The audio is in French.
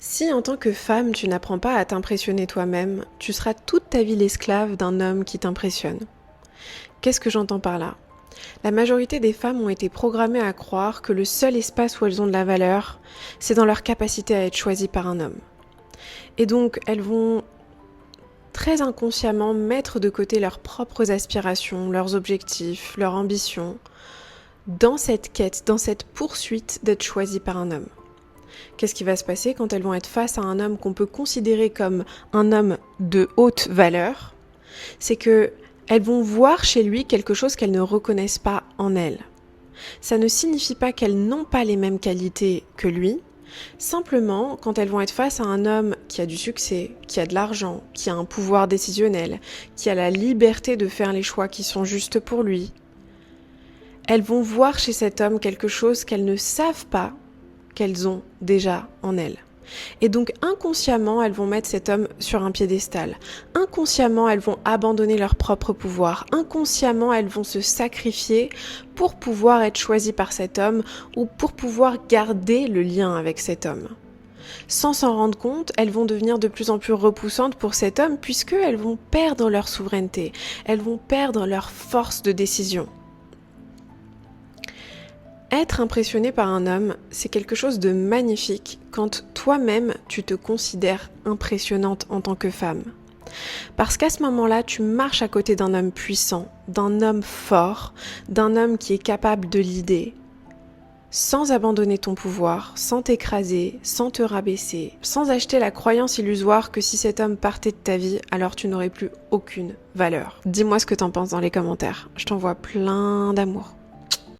Si en tant que femme, tu n'apprends pas à t'impressionner toi-même, tu seras toute ta vie l'esclave d'un homme qui t'impressionne. Qu'est-ce que j'entends par là? La majorité des femmes ont été programmées à croire que le seul espace où elles ont de la valeur, c'est dans leur capacité à être choisies par un homme. Et donc, elles vont très inconsciemment mettre de côté leurs propres aspirations, leurs objectifs, leurs ambitions, dans cette quête, dans cette poursuite d'être choisies par un homme. Qu'est-ce qui va se passer quand elles vont être face à un homme qu'on peut considérer comme un homme de haute valeur? C'est que elles vont voir chez lui quelque chose qu'elles ne reconnaissent pas en elles. Ça ne signifie pas qu'elles n'ont pas les mêmes qualités que lui. Simplement, quand elles vont être face à un homme qui a du succès, qui a de l'argent, qui a un pouvoir décisionnel, qui a la liberté de faire les choix qui sont justes pour lui, elles vont voir chez cet homme quelque chose qu'elles ne savent pas qu'elles ont déjà en elles. Et donc inconsciemment, elles vont mettre cet homme sur un piédestal. Inconsciemment, elles vont abandonner leur propre pouvoir. Inconsciemment, elles vont se sacrifier pour pouvoir être choisies par cet homme ou pour pouvoir garder le lien avec cet homme. Sans s'en rendre compte, elles vont devenir de plus en plus repoussantes pour cet homme puisqu'elles vont perdre leur souveraineté. Elles vont perdre leur force de décision. Être impressionné par un homme, c'est quelque chose de magnifique quand toi-même tu te considères impressionnante en tant que femme. Parce qu'à ce moment-là, tu marches à côté d'un homme puissant, d'un homme fort, d'un homme qui est capable de l'idée, sans abandonner ton pouvoir, sans t'écraser, sans te rabaisser, sans acheter la croyance illusoire que si cet homme partait de ta vie, alors tu n'aurais plus aucune valeur. Dis-moi ce que t'en penses dans les commentaires. Je t'envoie plein d'amour.